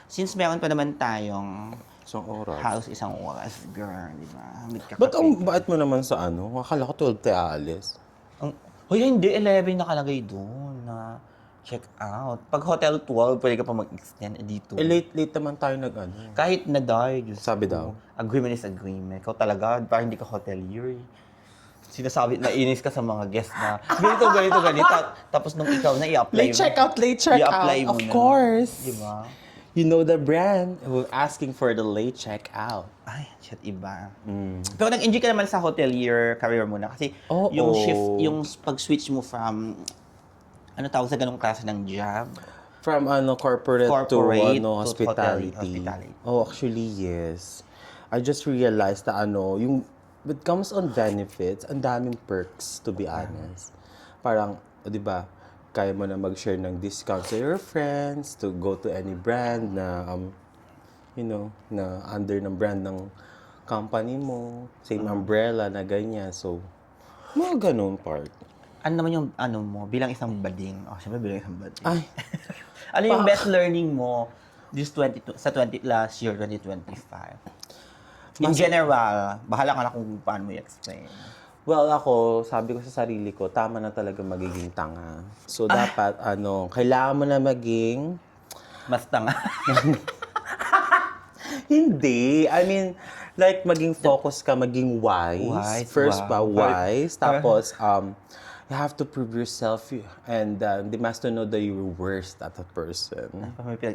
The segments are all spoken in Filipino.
Since meron pa naman tayong Isang oras. halos isang oras, girl, di ba? Ba't ang bait mo naman sa ano? Akala ko 12 tayo aalis. Hoy, hindi. 11 nakalagay doon na check out. Pag hotel 12, pwede ka pa mag-extend dito. Late naman tayo nag-ano. Kahit na die, Diyos Sabi ko. daw. Agreement is agreement. Ikaw talaga, parang hindi ka hotelier. Sinasabi, nainis ka sa mga guests na, ganito. Tapos nung ikaw na i-apply Late check out. I-apply mo Of na. course. Di ba? You know the brand who asking for the late check out. Ay, shit, iba. Pero nag-enjoy ka naman sa hotelier career mo na. Kasi Oo. yung shift, yung pag-switch mo from, ano tawag sa ganung klase ng job? From corporate to to hospitality. hospitality. Oh, actually, yes. I just realized na yung when it comes on benefits, ang daming perks, to be honest. Parang, di ba, kaya mo na mag-share ng discounts to your friends, to go to any brand na, na under ng brand ng company mo, same umbrella na ganyan. So, mga ganun part. Ano naman yung mo bilang isang bading? Oh, syempre bilang isang bading. Ay. Ano yung best learning mo last year 2025? In general, bahala ka na kung paano mo i-explain. Well, ako, sabi ko sa sarili ko, tama na talaga magiging tanga. So, dapat, kailangan mo na maging... Mas tanga. Hindi. I mean, like, maging focus ka, maging wise. Wise, First wow. wise. Tapos, you have to prove yourself and they must to know that you're worst at a person.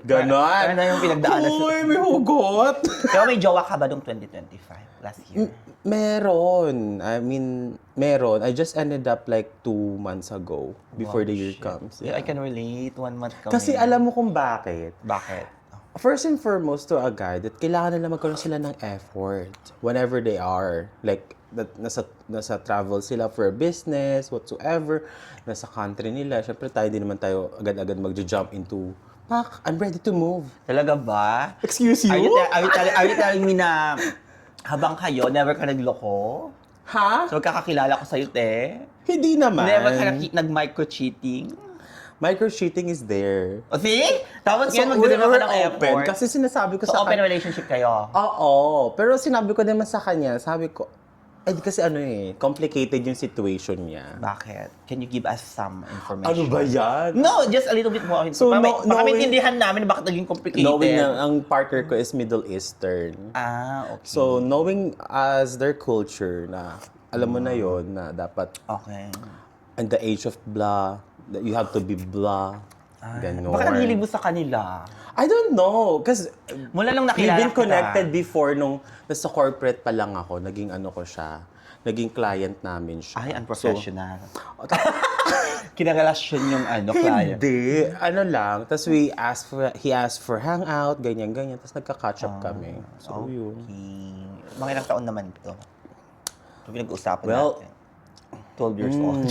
Ganon. Ano yung pinagdaanan sa... Uy, may hugot! Pero may jowa ka ba nung 2025, last year? Meron. I mean, meron. I just ended up like 2 months ago before the year Shit. comes. Yeah, I can relate. 1 month kami. Kasi alam mo kung bakit. Bakit? First and foremost to a guy that kailangan nila magkaroon sila ng effort whenever they are. Like, that nasa travel sila for a business, whatsoever. Nasa country nila. Siyempre tayo, din naman tayo agad-agad mag-jump into, Pak, I'm ready to move. Talaga ba? Excuse you? Are you telling me na habang kayo, never ka nagloko? Ha? So, kakakilala ko sa'yo, te? Hindi naman. Never ka nag-micro-cheating? Micro-cheating is there. O, see? Tapos yan, we're magdadala ka ng open. effort. Kasi sinasabi ko So, sa open relationship kayo? Oo. Pero sinabi ko naman sa kanya, sabi ko, kasi complicated yung situation niya. Bakit? Can you give us some information? Ano ba yan? No, just a little bit more. So, baka maintindihan namin bakit naging complicated. Knowing na ang partner ko is Middle Eastern. Okay. So, knowing as their culture na, alam mo na yon na dapat Okay. in the age of blah, that you have to be blah. Ganon. Bakit ang hilig mo sa kanila? I don't know. Kasi Mula nung we've nakilala been kita. connected before nung nasa corporate pa lang ako. Naging ko siya. Naging client namin siya. Ay, unprofessional. Kinagalasyon yung client. Hindi. Lang. Tapos he asked for hangout, ganyan-ganyan. Tapos nagka-catch up kami. So, yun. Mga ilang taon naman to? Ito pinag-uusapan Well, natin. 12 years old.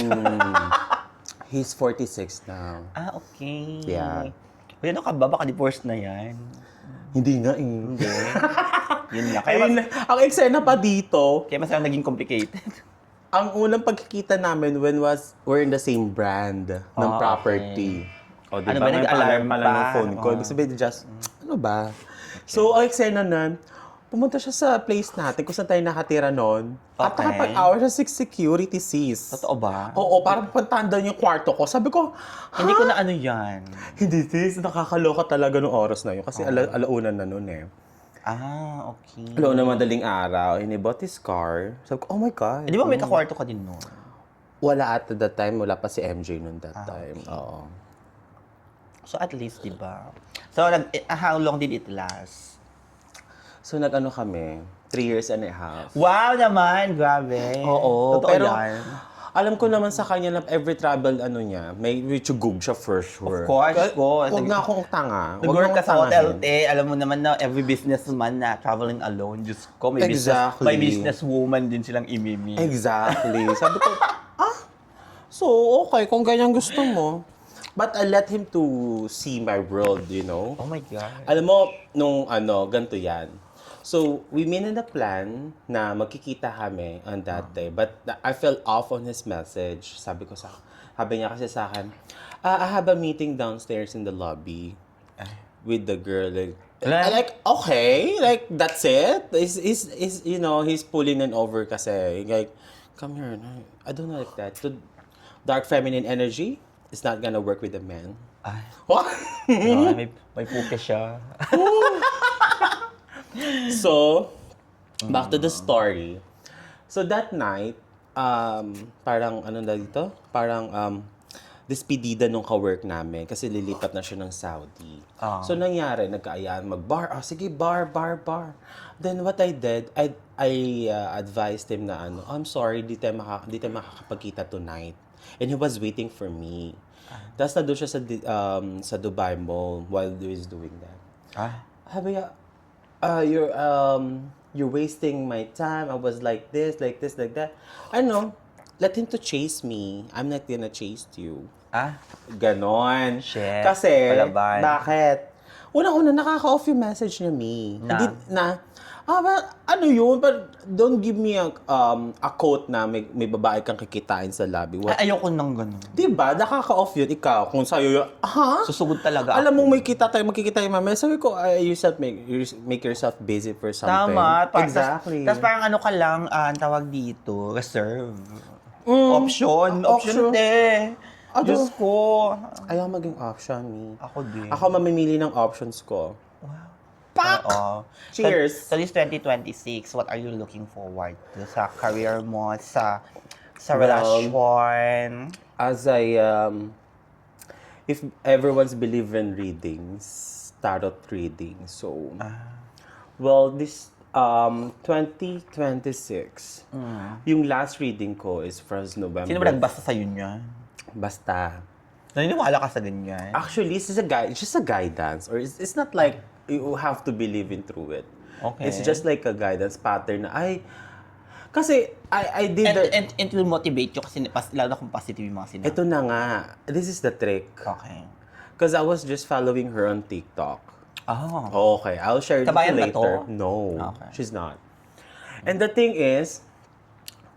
He's 46 now. Okay. Yeah. Uy, ano ka ba? Baka divorce na yan. Hindi nga eh. Hindi. Yun nga. Ang eksena pa dito, Kaya mas naging complicated. ang unang pagkikita namin we're in the same brand ng property. O, Ano ba, nag-alarm pa lang ng pa? phone call. Ibig sabihin, ano ba? So, ang eksena nun, pumunta siya sa place natin kung saan tayo nakatira noon. At Okay. nakapag-hour siya 6 security sees. Totoo ba? Oo, parang puntahan daw yung kwarto ko. Sabi ko, Hindi ko na ano yan. hindi sis, nakakaloka talaga nung oras na yun. Kasi alauna na noon eh. Okay. Alauna madaling araw, he bought his car. Sabi ko, oh my God. Di ba may kakwarto ka din noon? Wala at that time, wala pa si MJ noon that time. Okay. Oo. So at least, di ba? So, how long did it last? So kami, 3 years and a half. Wow naman! Grabe. Oo, Totoo pero yan. alam ko naman sa kanya na every travel niya, may chugug siya for sure. Of course, of course. Huwag na akong tanga. Huwag Nag-work na ka sa akong hotel, tangahin. alam mo naman na every businessman na traveling alone, Diyos ko, may Exactly. may businesswoman din silang imimi. Exactly. Sabi ko, so okay, kung ganyan gusto mo. But I let him to see my world, you know? Oh my God. Alam mo, nung ganito yan. So, we made a plan na magkikita kami on that day. But I fell off on his message. Sabi niya kasi sa akin, I have a meeting downstairs in the lobby. with the girl. Like- okay, like that's it. Is you know, he's pulling it over kasi like, come here. No, I don't like that. The dark feminine energy is not gonna work with a man. Ay, What? no, may puke siya. So, back to the story. So that night, parang ano na dito? Parang despedida nung ka-work namin kasi lilipat na siya ng Saudi. So nangyari, nagkaayaan mag-bar. Sige, bar. Then what I did, I advised him na ano, I'm sorry, di tayo makakapagkita tonight. And he was waiting for me. Tapos nandun siya sa Dubai Mall while he was doing that. Sabi niya, you're wasting my time. I was like this, like that. I know. Let him to chase me. I'm not gonna chase you. Ganon. Shit. Kasi, Palaban. bakit? Unang-una, nakaka-off yung message niya, me. Na? Hindi, ano yun? But don't give me a quote na may babae kang kikitain sa lobby. What? Ay, ayoko nang ganun. Diba? Nakaka-off yun. Ikaw, kung sa'yo yun, Susugod talaga alam ako. mong makikita tayo mamaya. Sabi ko, make yourself busy for something. Tama. Exactly. Tapos parang ano ka lang, ang tawag dito, reserve. Option te. Diyos ko. Ayaw maging option, me. Ako din. Ako mamimili ng options ko. Pak! Oo. Cheers! So this 2026, what are you looking forward to? Sa career mo, sa Well, relasyon? As if everyone's believe in readings, tarot reading, so, well, this 2026, yung last reading ko is first November. Sino ba nagbasa sa'yo niyan? Basta. Naniniwala ka sa ganyan? Actually, it's just a guidance, or it's not like you have to believe in through it. Okay. It's just like a guidance pattern na kasi I did And it will motivate you kasi lalo kung positive yung mga sinabi. ito na nga, this is the trick. Okay. Because I was just following her on TikTok. Oh. Okay, I'll share it Kabayan ba later. to? No, Okay. she's not. And the thing is,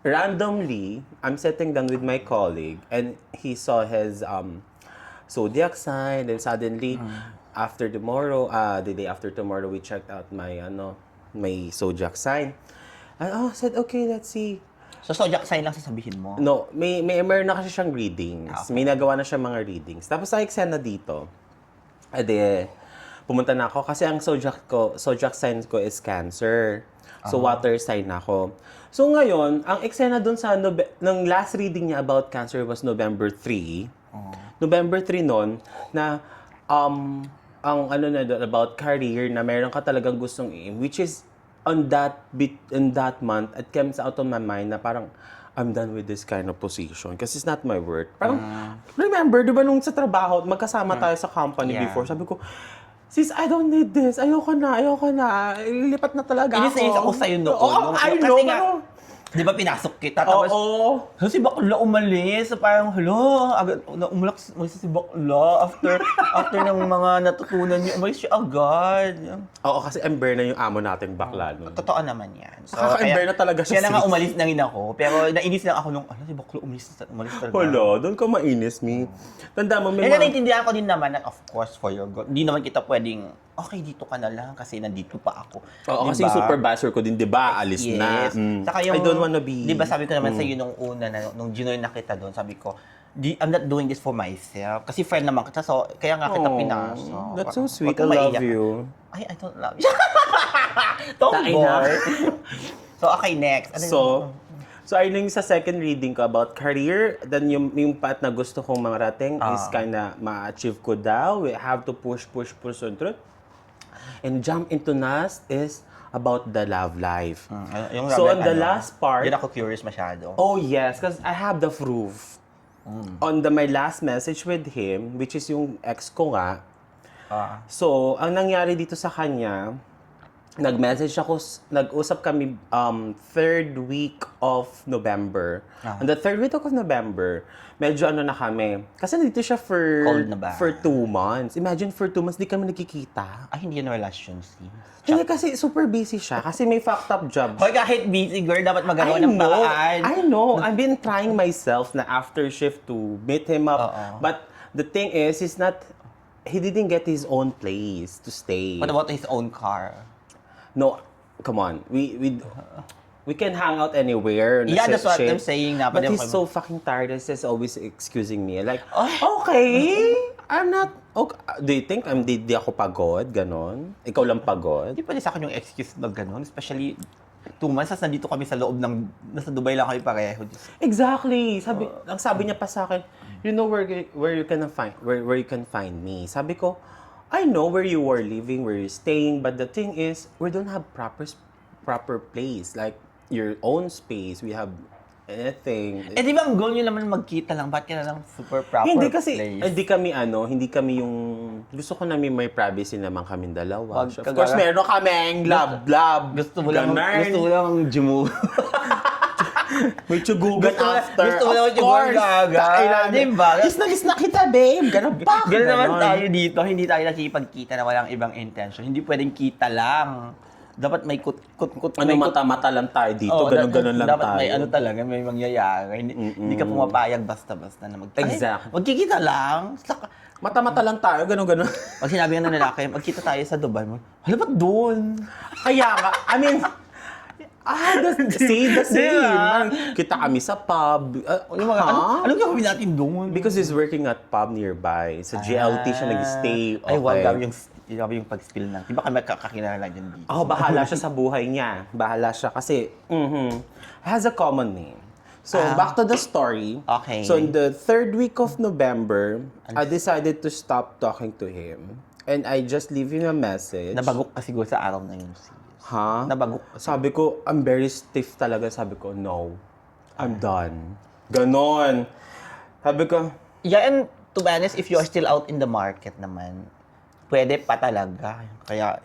randomly, I'm sitting down with my colleague and he saw his zodiac sign, and suddenly after tomorrow, the day after tomorrow, we checked out my zodiac sign. And said, okay, let's see. So zodiac sign lang sasabihin mo? No, meron na kasi siyang readings. Okay. May nagawa na siya mga readings. Tapos sa eksena dito, pumunta na ako kasi ang zodiac sign ko is Cancer. So water sign ako. So ngayon, ang eksena dun sa ng last reading niya about Cancer was November 3. November 3 nun na ang ano na doon about career na meron ka talagang gustong which is on that month, it comes out of my mind na parang, I'm done with this kind of position kasi it's not my work. Parang, remember, di ba nung sa trabaho, magkasama tayo sa company Yeah. before, sabi ko, sis, I don't need this. Ayoko na. Lilipat na talaga ako. Inis ako sa'yo noon. I know. Kasi nga, di ba pinasok kita? Tapos, so si Bakla umalis. So parang, agad, umalis si Bakla after ng mga natutunan niya. Umalis siya agad. Oo, kasi ember na yung amo natin bakla nun. Totoo naman yan. So, Nakaka-ember na talaga siya, Kaya na nga sis. umalis na rin ako. Pero nainis lang ako nung, si Bakla umalis talaga. Wala, doon ka mainis, me. Tanda mo, may Kaya mga... naiintindihan ko din naman na, of course, for your good. Hindi naman kita pwedeng, okay, dito ka na lang kasi nandito pa ako. Oo, kasi Diba? yung supervisor ko din, di ba, alis na. Saka yung, I don't wanna be... Di ba sabi ko naman sa iyo nung una, nung junior na kita doon, sabi ko, I'm not doing this for myself. Kasi friend naman kita, so kaya nga kita pinasok. That's so sweet. Huwag kang I love maiyak. you. Ay, I don't love you. Tomboy. So, okay, next. Ano So ayun yung sa second reading ko about career, then yung part na gusto kong marating is kinda ma-achieve ko daw. We have to push on through. And jump into last is about the love life. yung So Robert, on the last part, Yun ako curious masyado. oh yes, because I have the proof. On my last message with him, which is yung ex ko nga, so, ang nangyari dito sa kanya, nag-usap kami third week of November. On the third week of November, medyo ano na kami. Kasi nandito siya Cold na ba? for 2 months. Imagine for 2 months, di kami nagkikita. Ay, hindi yun relasyon, sis. Hindi kasi super busy siya. Kasi may fucked up job. Hoy, kahit busy, girl, dapat magawa ng paraan. I know. I've been trying myself na after shift to meet him up. Oo. But the thing is, he's not he didn't get his own place to stay. What about his own car? No, come on. We can hang out anywhere. Yeah, that's what shit. I'm saying na. But Pwede he's mo- so fucking tired. He's always excusing me. Like, Oh. okay, I'm not... Okay. Do you think di ako pagod? Ganon? Ikaw lang pagod? Hindi pwede sa akin yung excuse na gano'n. Especially, 2 months, tas nandito kami sa loob ng... Nasa Dubai lang kami pareho. Exactly. Ang sabi niya pa sa akin, you know where you can find me. Sabi ko, I know where you are living, where you're staying, but the thing is, we don't have proper place. Like, your own space. We have anything. Eh, di ba ang goal nyo naman magkita lang? Ba't ka na lang super proper Hindi kasi, place? hindi kami yung, gusto ko namin may privacy naman kaming dalawa. Wag Of ka course, gara- meron kaming love. Gusto mo lang jumu. May tsugugan after. Gusto mo lang Of tsugugan course. gaga. Diba? Kiss na kita, babe. Ganun pa. Ganun naman tayo dito. Hindi tayo nakikipagkita na walang ibang intention. Hindi pwedeng kita lang. Dapat may kut. Ano, mata-mata lang tayo dito. Oo, Ganun lang dapat tayo. may ano talaga, may mangyayari. Hindi ka pumapayag basta-basta na Exactly. magkikita lang. Mata-mata lang tayo. Ganun. Pag sinabi nga ng lalaki, magkita tayo sa Dubai mo. Hala, ba't doon? Kaya nga, I mean, the same. Diba? Kita kami sa pub. Yung mga, anong gagawin natin doon? Because he's working at pub nearby. Sa GLT siya nag-stay. Ay, wag yung pag-spill na. Di ba kami kakakilala dyan dito? Bahala siya sa buhay niya. Bahala siya kasi has a common name. So, back to the story. Okay. So, in the 3rd week of November, I decided to stop talking to him. And I just leave him a message. Nabagok ka siguro sa araw na yun. Ha? Nabagok. Sabi ko, I'm very stiff talaga. Sabi ko, no. I'm done. Ganon. Sabi ko, Yeah, and to be honest, if you are still out in the market naman, pwede pa talaga. Kaya,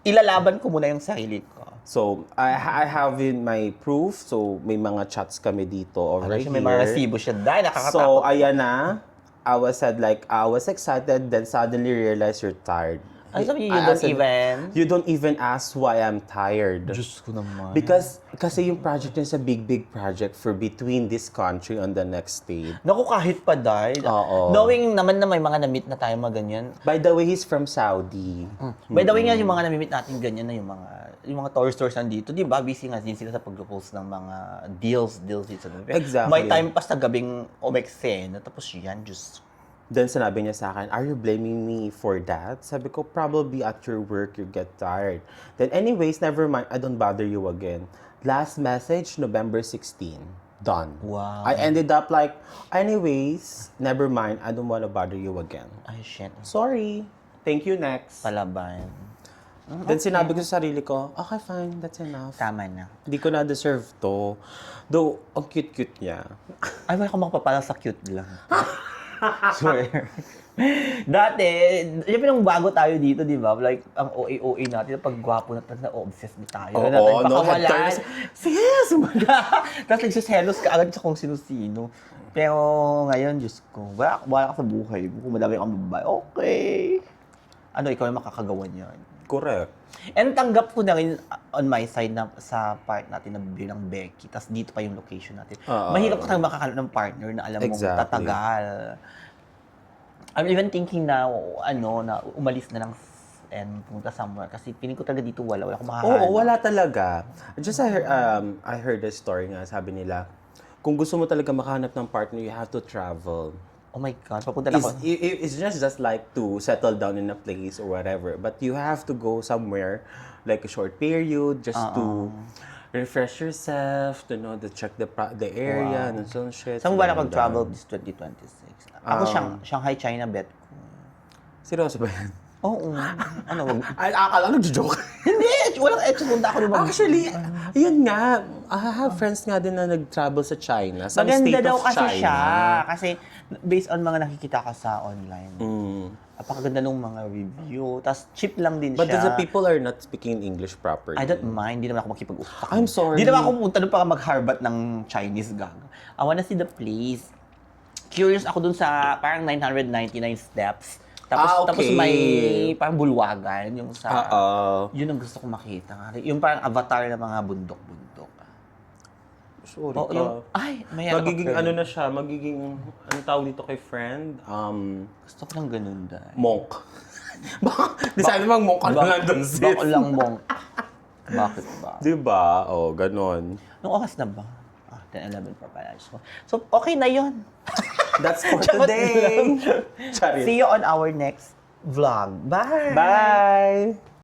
ilalaban ko muna yung sarili ko. so, I have in my proof. So, may mga chats kami dito already. May mga resibo siya. Dahil nakakatakot. So, ayan na. I was excited, then suddenly realized you're tired. Ay, sabi I said, you You don't even ask why I'm tired. Diyos ko naman. Because, kasi yung project niya is a big project for between this country on the next state. Naku, kahit pa dahil. Oo. Knowing naman na may mga na-meet na tayo mga ganyan. By the way, he's from Saudi. By the way nga, yung mga na-meet natin ganyan na yung mga tourist stores nandito, di ba? Busy nga din sila sa pag-post ng mga deals dito. Exactly. May time pa sa gabing umeksena, tapos yan, just... Then sinabi niya sa akin, are you blaming me for that? Sabi ko, probably at your work you get tired. Then anyways, never mind, I don't bother you again. Last message, November 16. Done. Wow. I ended up like, anyways, never mind, I don't want to bother you again. Ay, shit. Sorry. Thank you, next. Palaban. Then sinabi ko sa sarili ko, okay, fine, that's enough. Tama na. Hindi ko na-deserve to. Though, ang cute-cute niya. Ay, wala akong makapapala sa cute lang. Swear. Dati, yung nung bago tayo dito, di ba? Like, ang OA natin, pag gwapo na tayo, na-obsess na tayo. Oo, natin no, pakawalan. head Yes! Tapos nagsiselos ka agad sa kung sino-sino. Pero ngayon, Diyos ko, wala ka sa buhay mo. Kung madami kang babae, okay. Ano, ikaw yung makakagawa niyan. Correct. And tanggap ko na rin on my side na sa part natin na bilang Becky, tas dito pa yung location natin. Mahirap ka makakaroon ng partner na alam mong tatagal. I'm even thinking na, na umalis na lang and punta somewhere kasi piling ko talaga dito wala akong makakahanap. Oo, wala talaga. Just I heard a story nga, sabi nila, kung gusto mo talaga makahanap ng partner, you have to travel. Oh my God, papunta na ako. It's just like to settle down in a place or whatever. But you have to go somewhere, like a short period, just to refresh yourself, to know, to check the area, and some shit. Saan mo ba nakapag-travel this 2026? Ako, Shanghai, China, bet ko. Seryoso ba yan? Oo. Ano, wag. Ay, akala nag-joke. Hindi, walang punta ako naman. Actually, yun nga, I have friends nga din na nag-travel sa China. Some Maganda state daw of kasi China. siya. Kasi based on mga nakikita ko sa online. Napakaganda ng mga review. Tapos cheap lang din But siya. the people are not speaking English properly. I don't mind. Hindi naman ako makipag-usap. I'm sorry. Hindi naman ako pumunta doon para mag-harbat ng Chinese gang. I wanna see the place. Curious ako dun sa parang 999 steps. Tapos may parang bulwagan yung sa... Yun ang gusto ko makita. Yung parang avatar ng mga bundok-bundok. Sorry Oo, ka. ay, may ano ka, Magiging friend. ano na siya, magiging, ano tawag dito kay friend? Gusto ko ng ganun, dahil. Monk. Baka, di sana mang monk ka na lang dun, sis. Bako lang monk. Bakit ba? Diba? O, ganon. Nung oras na ba? 10:11 pa pala. So, okay na yun. That's for Charot today. See you on our next vlog. Bye! Bye!